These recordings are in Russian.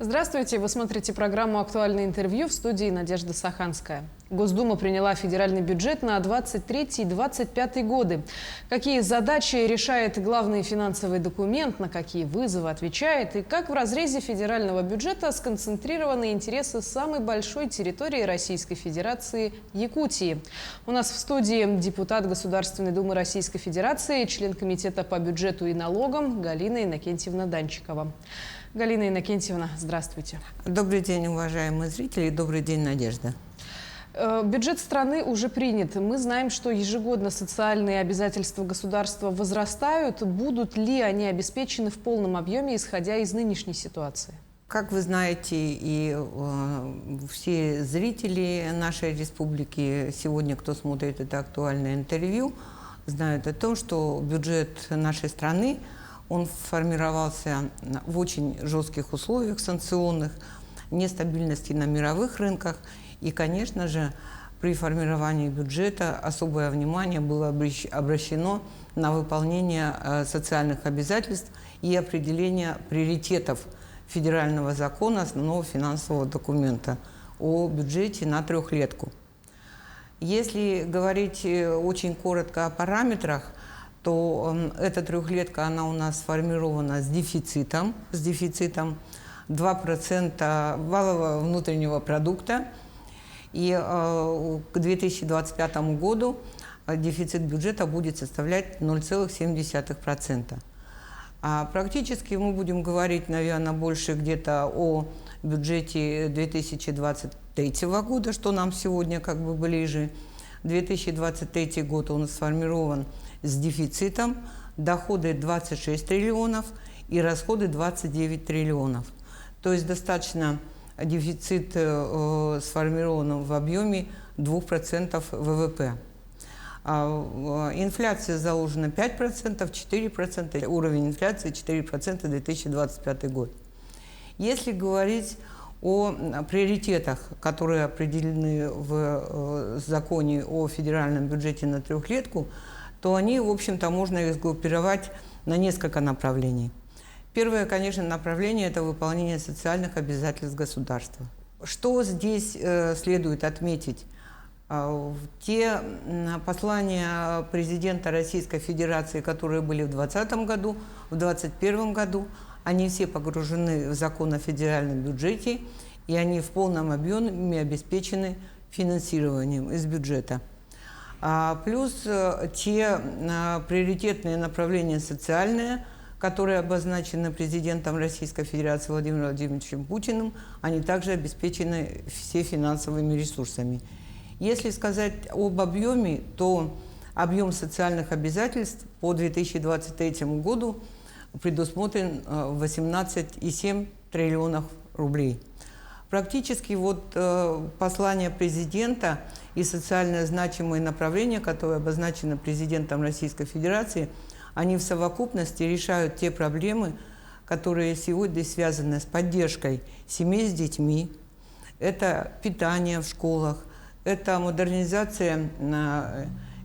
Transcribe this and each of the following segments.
Здравствуйте! Вы смотрите программу «Актуальное интервью», в студии Надежда Саханская. Госдума приняла федеральный бюджет на 2023-2025 годы. Какие задачи решает главный финансовый документ, на какие вызовы отвечает и как в разрезе федерального бюджета сконцентрированы интересы самой большой территории Российской Федерации – Якутии. У нас в студии депутат Государственной Думы Российской Федерации, член Комитета по бюджету и налогам Галина Иннокентьевна Данчикова. Галина Иннокентьевна, здравствуйте. Добрый день, уважаемые зрители, и добрый день, Надежда. Бюджет страны уже принят. Мы знаем, что ежегодно социальные обязательства государства возрастают. Будут ли они обеспечены в полном объеме, исходя из нынешней ситуации? Как вы знаете, и все зрители нашей республики, сегодня, кто смотрит это актуальное интервью, знают о том, что бюджет нашей страны, он формировался в очень жестких условиях санкционных, нестабильности на мировых рынках. И, конечно же, при формировании бюджета особое внимание было обращено на выполнение социальных обязательств и определение приоритетов федерального закона, основного финансового документа о бюджете на трехлетку. Если говорить очень коротко о параметрах, то эта трехлетка, она у нас сформирована с дефицитом 2% валового внутреннего продукта. И к 2025 году дефицит бюджета будет составлять 0,7%. А практически мы будем говорить, наверное, больше где-то о бюджете 2023 года, что нам сегодня как бы ближе. 2023 год он сформирован с дефицитом, доходы 26 триллионов и расходы 29 триллионов. То есть достаточно дефицит сформирован в объеме 2% ВВП. Инфляция заложена 5%, 4%, уровень инфляции 4% 2025 год. Если говорить о приоритетах, которые определены в законе о федеральном бюджете на трехлетку, то они, в общем-то, можно их сгруппировать на несколько направлений. Первое, конечно, направление – это выполнение социальных обязательств государства. Что здесь следует отметить? Те послания президента Российской Федерации, которые были в 2020 году, в 2021 году, они все погружены в закон о федеральном бюджете, и они в полном объеме обеспечены финансированием из бюджета. Плюс те приоритетные направления социальные, которые обозначены президентом Российской Федерации Владимиром Владимировичем Путиным, они также обеспечены все финансовыми ресурсами. Если сказать об объеме, то объем социальных обязательств по 2023 году предусмотрен 18,7 триллионов рублей. Практически послание президента и социально значимые направления, которые обозначены президентом Российской Федерации, они в совокупности решают те проблемы, которые сегодня связаны с поддержкой семей с детьми, это питание в школах, это модернизация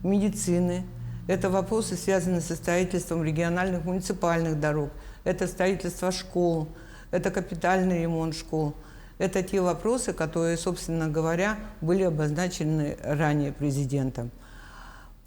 медицины, это вопросы, связанные со строительством региональных муниципальных дорог, это строительство школ, это капитальный ремонт школ. Это те вопросы, которые, собственно говоря, были обозначены ранее президентом.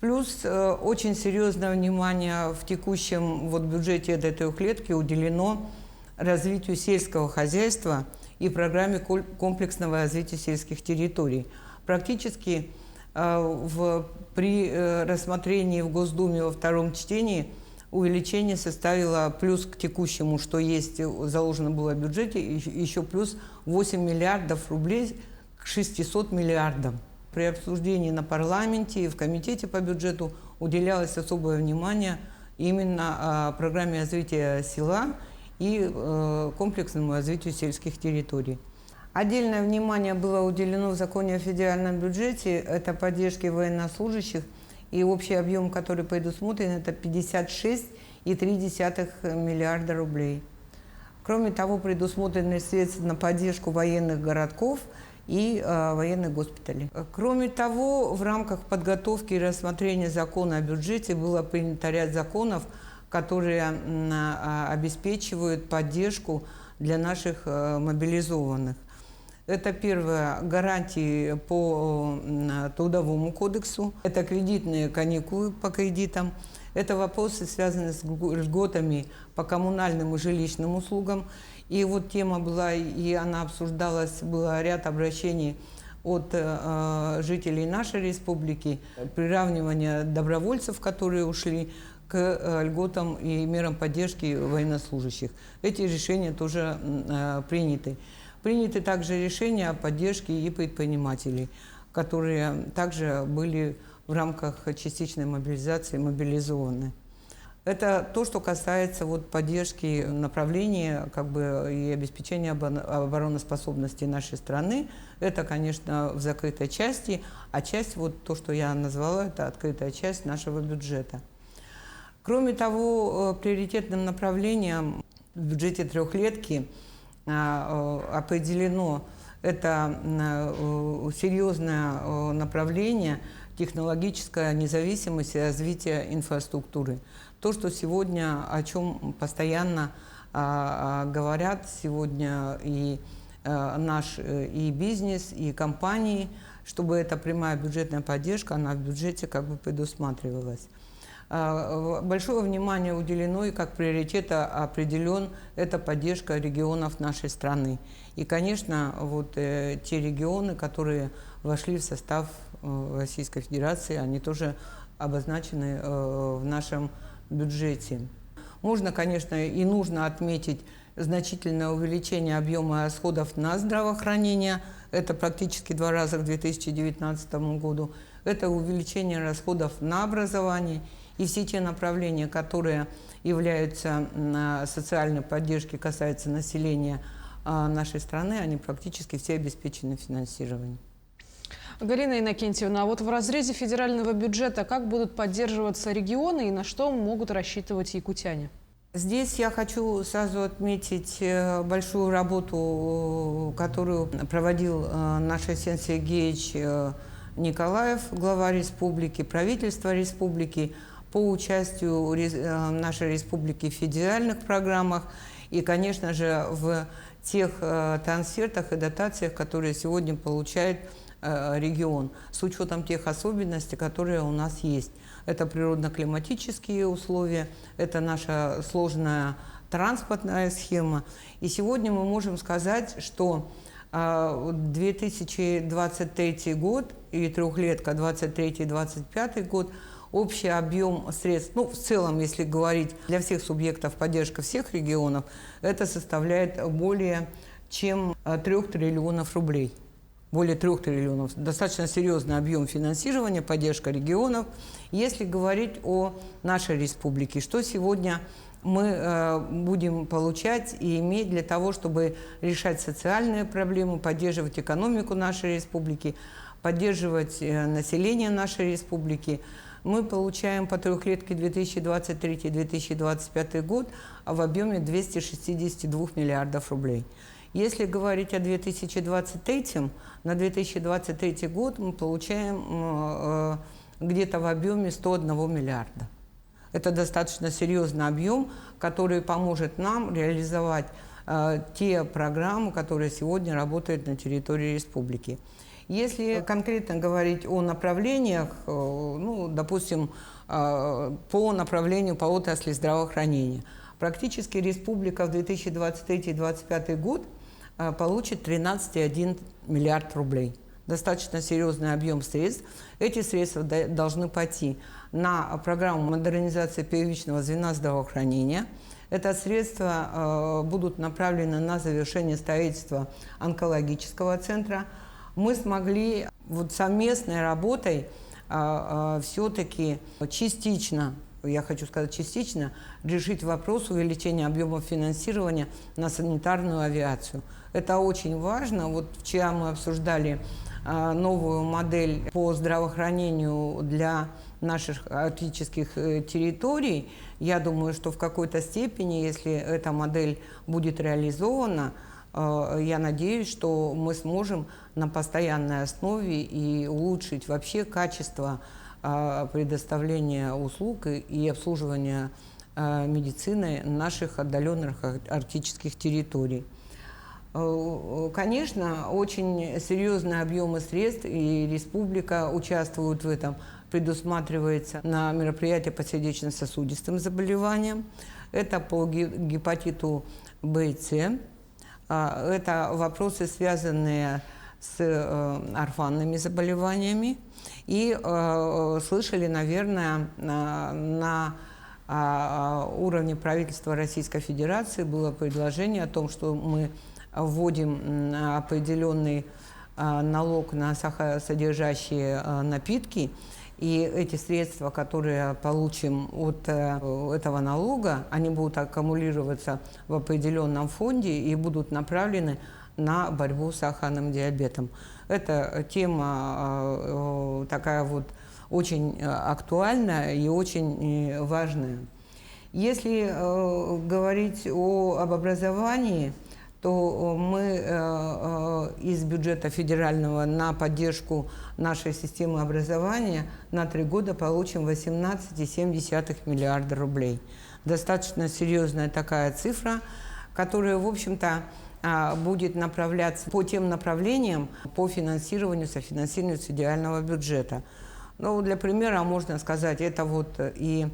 Плюс очень серьезное внимание в текущем бюджете этой трехлетки уделено развитию сельского хозяйства и программе комплексного развития сельских территорий. Практически при рассмотрении в Госдуме во втором чтении увеличение составило плюс к текущему, что есть, заложено было в бюджете, еще плюс 8 миллиардов рублей к 600 миллиардам. При обсуждении на парламенте и в комитете по бюджету уделялось особое внимание именно программе развития села и комплексному развитию сельских территорий. Отдельное внимание было уделено в законе о федеральном бюджете, это поддержки военнослужащих, и общий объем, который предусмотрен, это 56,3 миллиарда рублей. Кроме того, предусмотрены средства на поддержку военных городков и военных госпиталей. Кроме того, в рамках подготовки и рассмотрения закона о бюджете было принято ряд законов, которые обеспечивают поддержку для наших мобилизованных. Это первое, гарантии по Трудовому кодексу, это кредитные каникулы по кредитам, это вопросы, связанные с льготами по коммунальным и жилищным услугам. И вот тема была, и она обсуждалась, было ряд обращений от жителей нашей республики, приравнивание добровольцев, которые ушли, к льготам и мерам поддержки военнослужащих. Эти решения тоже приняты. Приняты также решения о поддержке и предпринимателей, которые также были в рамках частичной мобилизации мобилизованы. Это то, что касается поддержки направления и обеспечения обороноспособности нашей страны. Это, конечно, в закрытой части, а часть, то, что я назвала, это открытая часть нашего бюджета. Кроме того, приоритетным направлением в бюджете трехлетки определено это серьезное направление технологическая независимость и развитие инфраструктуры. То, что сегодня, о чем постоянно говорят сегодня и наш и бизнес, и компании, чтобы эта прямая бюджетная поддержка, она в бюджете предусматривалась. Большое внимание уделено и как приоритет определен это поддержка регионов нашей страны. И, конечно, те регионы, которые вошли в состав Российской Федерации, они тоже обозначены в нашем бюджете. Можно, конечно, и нужно отметить значительное увеличение объема расходов на здравоохранение. Это практически 2 раза к 2019 году. Это увеличение расходов на образование. И все те направления, которые являются социальной поддержкой, касаются населения нашей страны, они практически все обеспечены финансированием. Галина Иннокентьевна, а в разрезе федерального бюджета как будут поддерживаться регионы и на что могут рассчитывать якутяне? Здесь я хочу сразу отметить большую работу, которую проводил наш Арсен Сергеевич Николаев, глава республики, правительство республики, по участию нашей республики в федеральных программах и, конечно же, в тех трансфертах и дотациях, которые сегодня получает регион, с учетом тех особенностей, которые у нас есть. Это природно-климатические условия, это наша сложная транспортная схема. И сегодня мы можем сказать, что 2023 год и трехлетка 2023-2025 год общий объем средств, в целом, если говорить для всех субъектов поддержка всех регионов, это составляет более чем 3 триллионов рублей. Более 3 триллионов. Достаточно серьезный объем финансирования, поддержка регионов. Если говорить о нашей республике, что сегодня мы будем получать и иметь для того, чтобы решать социальные проблемы, поддерживать экономику нашей республики, поддерживать население нашей республики, мы получаем по трехлетке 2023-2025 год в объеме 262 миллиардов рублей. Если говорить о 2023, на 2023 год мы получаем где-то в объеме 101 миллиарда. Это достаточно серьезный объем, который поможет нам реализовать те программы, которые сегодня работают на территории республики. Если конкретно говорить о направлениях, допустим, по направлению по отрасли здравоохранения, практически республика в 2023-2025 год получит 13,1 миллиард рублей. Достаточно серьезный объем средств. Эти средства должны пойти на программу модернизации первичного звена здравоохранения. Это средства будут направлены на завершение строительства онкологического центра. Мы смогли совместной работой все-таки частично, я хочу сказать частично, решить вопрос увеличения объемов финансирования на санитарную авиацию. Это очень важно. Вчера мы обсуждали новую модель по здравоохранению для наших арктических территорий. Я думаю, что в какой-то степени, если эта модель будет реализована, я надеюсь, что мы сможем на постоянной основе и улучшить вообще качество предоставления услуг и обслуживания медицины наших отдаленных арктических территорий. Конечно, очень серьезные объемы средств, и республика участвует в этом, предусматривается на мероприятия по сердечно-сосудистым заболеваниям. Это по гепатиту В и С. Это вопросы, связанные с орфанными заболеваниями. И слышали, наверное, на уровне правительства Российской Федерации было предложение о том, что мы вводим определенный налог на сахаросодержащие напитки, и эти средства, которые получим от этого налога, они будут аккумулироваться в определенном фонде и будут направлены на борьбу с сахарным диабетом. Это тема такая вот очень актуальная и очень важная. Если говорить об образовании, то мы из бюджета федерального на поддержку нашей системы образования на 3 года получим 18,7 миллиарда рублей. Достаточно серьезная такая цифра, которая, в общем-то, будет направляться по тем направлениям по финансированию, софинансированию федерального бюджета. Ну, для примера можно сказать, это вот и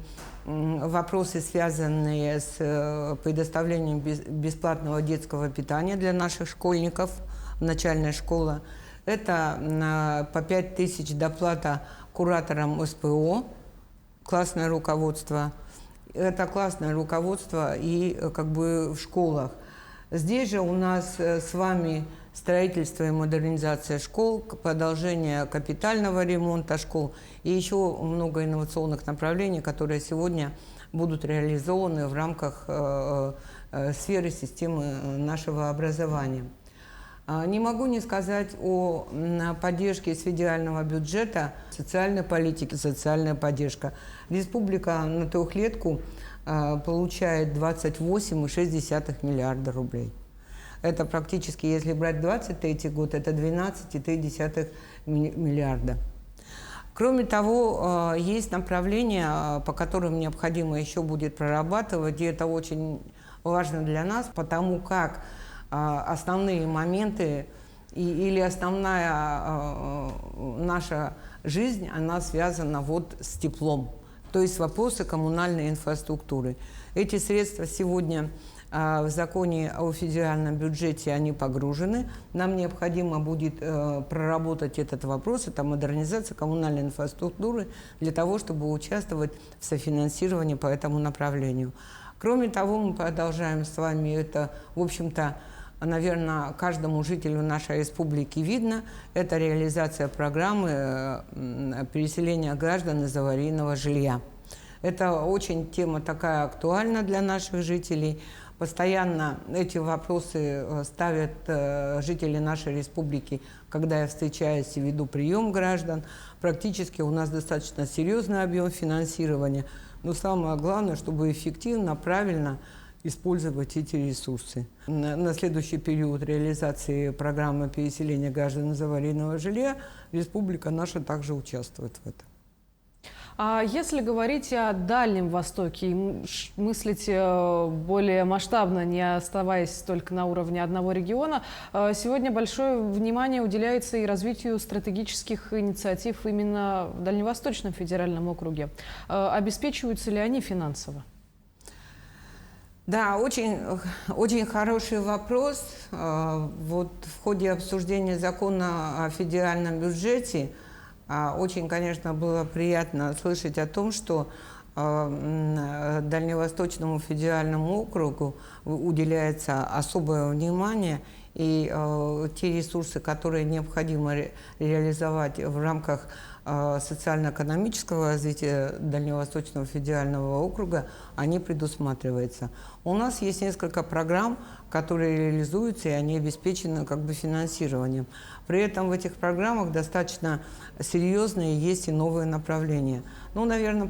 вопросы, связанные с предоставлением бесплатного детского питания для наших школьников, начальная школа. Это по 5000 доплата кураторам СПО, классное руководство. Это классное руководство и как бы в школах. Здесь же у нас с вами строительство и модернизация школ, продолжение капитального ремонта школ и еще много инновационных направлений, которые сегодня будут реализованы в рамках сферы системы нашего образования. Не могу не сказать о поддержке из федерального бюджета социальной политики, социальная поддержка. Республика на трехлетку получает 28,6 миллиарда рублей. Это практически, если брать 2023 год, это 12,3 миллиарда. Кроме того, есть направления, по которым необходимо еще будет прорабатывать, и это очень важно для нас, потому как основные моменты или основная наша жизнь, она связана вот с теплом, то есть вопросы коммунальной инфраструктуры. Эти средства сегодня в законе о федеральном бюджете они погружены. Нам необходимо будет проработать этот вопрос, это модернизация коммунальной инфраструктуры для того, чтобы участвовать в софинансировании по этому направлению. Кроме того, мы продолжаем с вами, это, в общем-то, наверное, каждому жителю нашей республики видно, это реализация программы переселения граждан из аварийного жилья. Это очень тема такая актуальна для наших жителей. Постоянно эти вопросы ставят жители нашей республики, когда я встречаюсь и веду прием граждан. Практически у нас достаточно серьезный объем финансирования. Но самое главное, чтобы эффективно, правильно использовать эти ресурсы. На следующий период реализации программы переселения граждан из аварийного жилья республика наша также участвует в этом. А если говорить о Дальнем Востоке и мыслить более масштабно, не оставаясь только на уровне одного региона, сегодня большое внимание уделяется и развитию стратегических инициатив именно в Дальневосточном федеральном округе. Обеспечиваются ли они финансово? Да, очень хороший вопрос. Вот в ходе обсуждения закона о федеральном бюджете очень, конечно, было приятно слышать о том, что Дальневосточному федеральному округу уделяется особое внимание, и те ресурсы, которые необходимо реализовать в рамках социально-экономического развития Дальневосточного федерального округа, они предусматриваются. У нас есть несколько программ, которые реализуются, и они обеспечены как бы финансированием. При этом в этих программах достаточно серьезные есть и новые направления. Ну, наверное,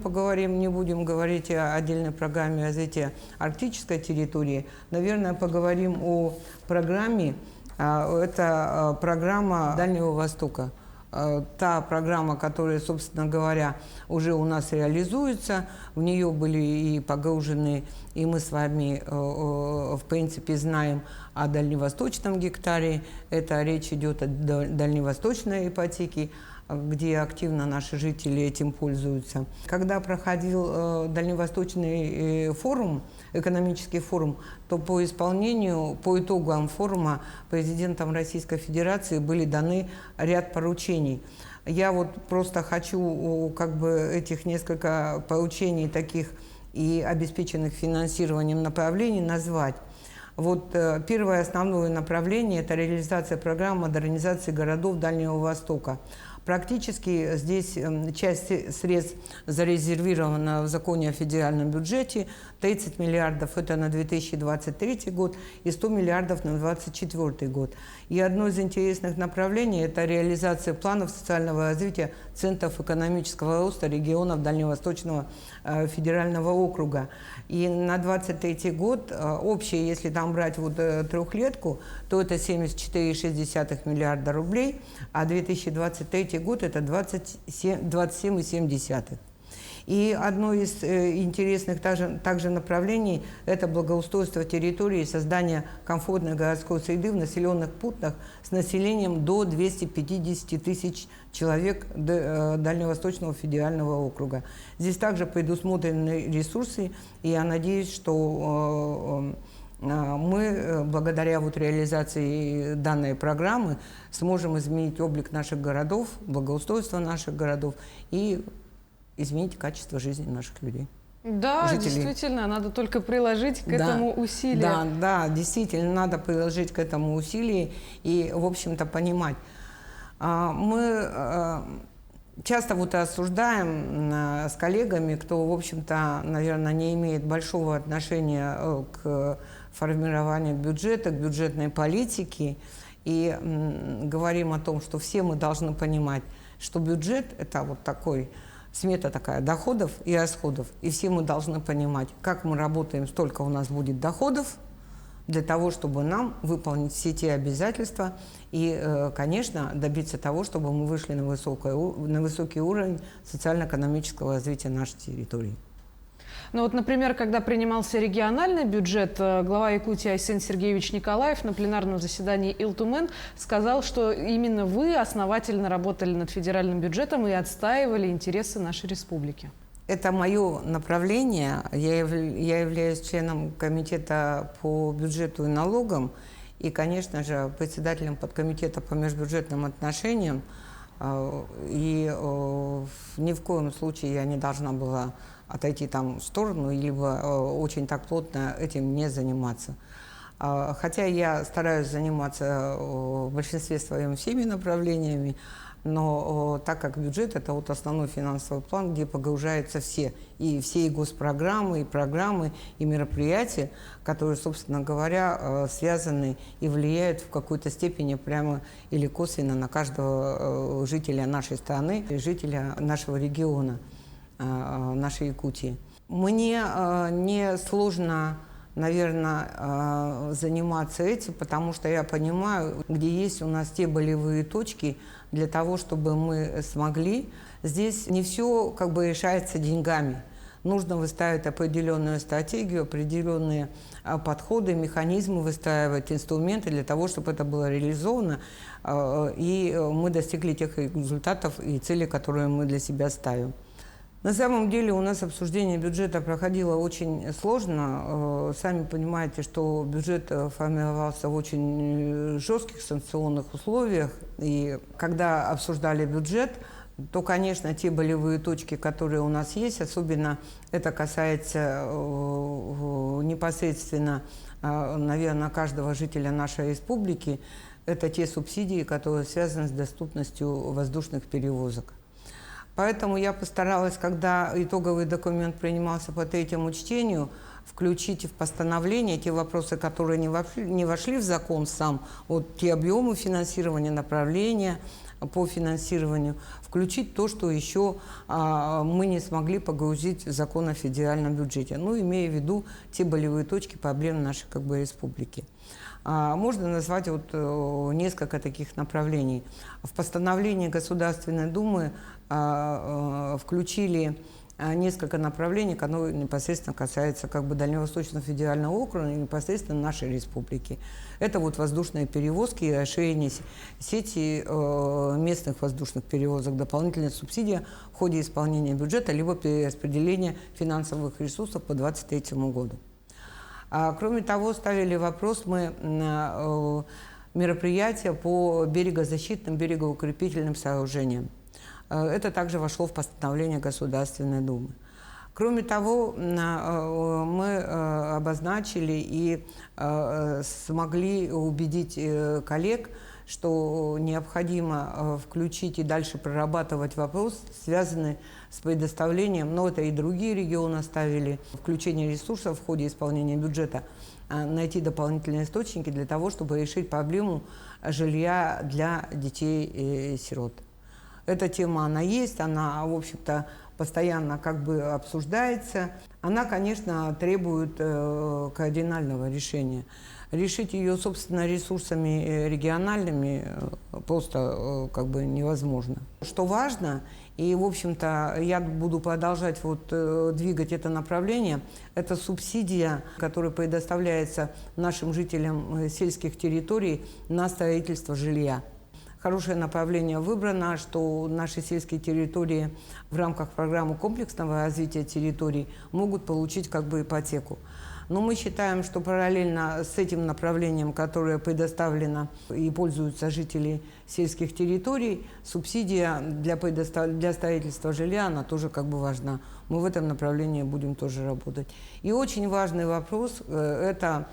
не будем говорить о отдельной программе развития арктической территории. Наверное, поговорим о программе, это программа Дальнего Востока. та программа, которая, собственно говоря, уже у нас реализуется, в нее были и погружены, и мы с вами, в принципе, знаем о дальневосточном гектаре. Это речь идет о дальневосточной ипотеке, где активно наши жители этим пользуются. Когда проходил Дальневосточный форум, экономический форум, то по итогам форума президентом Российской Федерации были даны ряд поручений. Я вот просто хочу этих несколько поручений таких и обеспеченных финансированием направлений назвать. Вот первое основное направление – это реализация программы модернизации городов Дальнего Востока. Практически здесь часть средств зарезервирована в законе о федеральном бюджете. 30 миллиардов – это на 2023 год и 100 миллиардов на 2024 год. И одно из интересных направлений – это реализация планов социального развития центров экономического роста регионов Дальневосточного федерального округа. И на 2023 год общее, если там брать трехлетку, то это 74,6 миллиарда рублей, а 2023 год это 27,7. И одно из интересных также направлений – это благоустройство территории и создание комфортной городской среды в населенных пунктах с населением до 250 тысяч человек Дальневосточного федерального округа. Здесь также предусмотрены ресурсы, и я надеюсь, что мы, благодаря реализации данной программы, сможем изменить облик наших городов, благоустройство наших городов и изменить качество жизни наших людей. Да, жителей. Действительно, надо только приложить к этому усилия. Да, действительно, надо приложить к этому усилия и, в общем-то, понимать. Мы часто осуждаем с коллегами, кто, в общем-то, наверное, не имеет большого отношения к формированию бюджета, к бюджетной политике, и говорим о том, что все мы должны понимать, что бюджет – это смета такая доходов и расходов. И все мы должны понимать, как мы работаем, столько у нас будет доходов, для того, чтобы нам выполнить все те обязательства и, конечно, добиться того, чтобы мы вышли на высокий уровень социально-экономического развития нашей территории. Ну например, когда принимался региональный бюджет, глава Якутии Айсен Сергеевич Николаев на пленарном заседании Илтумен сказал, что именно вы основательно работали над федеральным бюджетом и отстаивали интересы нашей республики. Это мое направление. Я являюсь членом комитета по бюджету и налогам и, конечно же, председателем подкомитета по межбюджетным отношениям. И ни в коем случае я не должна была отойти в сторону, либо очень так плотно этим не заниматься. Хотя я стараюсь заниматься в большинстве своем всеми направлениями, но так как бюджет – это основной финансовый план, где погружаются все и госпрограммы, и программы, и мероприятия, которые, собственно говоря, связаны и влияют в какой-то степени прямо или косвенно на каждого жителя нашей страны, жителя нашего региона, нашей Якутии. Мне не сложно, наверное, заниматься этим, потому что я понимаю, где есть у нас те болевые точки для того, чтобы мы смогли. Здесь не все решается деньгами. Нужно выстраивать определенную стратегию, определенные подходы, механизмы выстраивать, инструменты для того, чтобы это было реализовано, и мы достигли тех результатов и целей, которые мы для себя ставим. На самом деле у нас обсуждение бюджета проходило очень сложно. Сами понимаете, что бюджет формировался в очень жестких санкционных условиях. И когда обсуждали бюджет, то, конечно, те болевые точки, которые у нас есть, особенно это касается непосредственно, наверное, каждого жителя нашей республики, это те субсидии, которые связаны с доступностью воздушных перевозок. Поэтому я постаралась, когда итоговый документ принимался по третьему чтению, включить в постановление те вопросы, которые не вошли в закон сам, те объемы финансирования, направления по финансированию, включить то, что еще мы не смогли погрузить в закон о федеральном бюджете, имея в виду те болевые точки проблем нашей республики. Можно назвать вот несколько таких направлений. В постановлении Государственной Думы включили несколько направлений, которые непосредственно касаются как бы Дальневосточного федерального округа и непосредственно нашей республики. Это вот воздушные перевозки и расширение сети местных воздушных перевозок, дополнительная субсидия в ходе исполнения бюджета, либо перераспределения финансовых ресурсов по 2023 году. Кроме того, ставили вопрос мы мероприятия по берегозащитным, берегоукрепительным сооружениям. Это также вошло в постановление Государственной Думы. Кроме того, мы обозначили и смогли убедить коллег, что необходимо включить и дальше прорабатывать вопрос, связанный с предоставлением, но это и другие регионы ставили, включение ресурсов в ходе исполнения бюджета, найти дополнительные источники для того, чтобы решить проблему жилья для детей и сирот. Эта тема, она есть, она, в общем-то, постоянно как бы обсуждается. Она, конечно, требует кардинального решения. Решить ее, собственно, ресурсами региональными просто как бы невозможно. Что важно, и, в общем-то, я буду продолжать вот двигать это направление, это субсидия, которая предоставляется нашим жителям сельских территорий на строительство жилья. Хорошее направление выбрано, что наши сельские территории в рамках программы комплексного развития территорий могут получить как бы ипотеку. Но мы считаем, что параллельно с этим направлением, которое предоставлено и пользуются жители сельских территорий, субсидия для строительства жилья, она тоже как бы важна. Мы в этом направлении будем тоже работать. И очень важный вопрос – это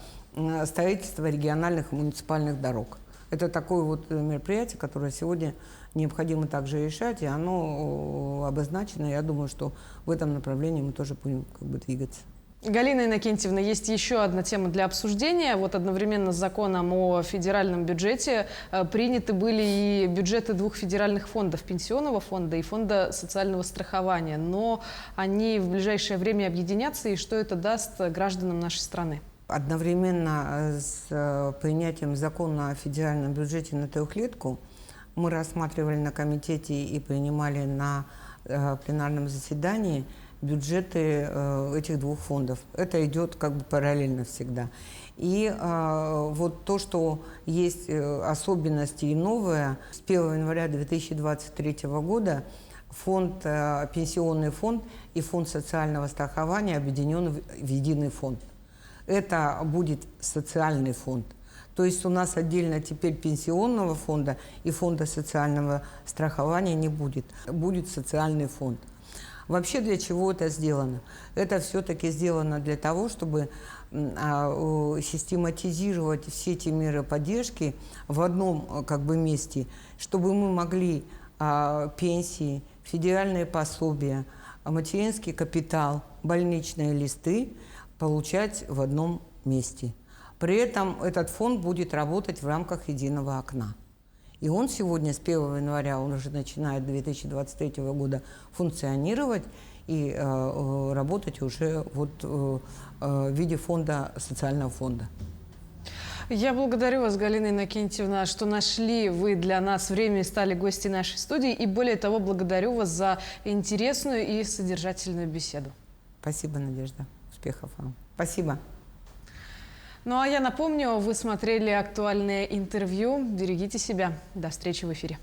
строительство региональных и муниципальных дорог. Это такое вот мероприятие, которое сегодня необходимо также решать, и оно обозначено. Я думаю, что в этом направлении мы тоже будем как бы двигаться. Галина Иннокентьевна, есть еще одна тема для обсуждения. Вот одновременно с законом о федеральном бюджете приняты были и бюджеты двух федеральных фондов: Пенсионного фонда и Фонда социального страхования. Но они в ближайшее время объединятся, и что это даст гражданам нашей страны? Одновременно с принятием закона о федеральном бюджете на трехлетку мы рассматривали на комитете и принимали на пленарном заседании бюджеты этих двух фондов. Это идет как бы параллельно всегда. И вот то, что есть особенности и новое, с 1 января 2023 года пенсионный фонд и фонд социального страхования объединены в единый фонд. Это будет социальный фонд. То есть у нас отдельно теперь пенсионного фонда и фонда социального страхования не будет. Будет социальный фонд. Вообще для чего это сделано? Это все-таки сделано для того, чтобы систематизировать все эти меры поддержки в одном как бы месте, чтобы мы могли пенсии, федеральные пособия, материнский капитал, больничные листы получать в одном месте. При этом этот фонд будет работать в рамках единого окна. И он сегодня, с 1 января, он уже начинает 2023 года функционировать и работать уже вот в виде социального фонда. Я благодарю вас, Галина Иннокентьевна, что нашли вы для нас время и стали гостьей нашей студии. И более того, благодарю вас за интересную и содержательную беседу. Спасибо, Надежда. Успехов вам. Спасибо. Ну а я напомню, вы смотрели актуальное интервью. Берегите себя. До встречи в эфире.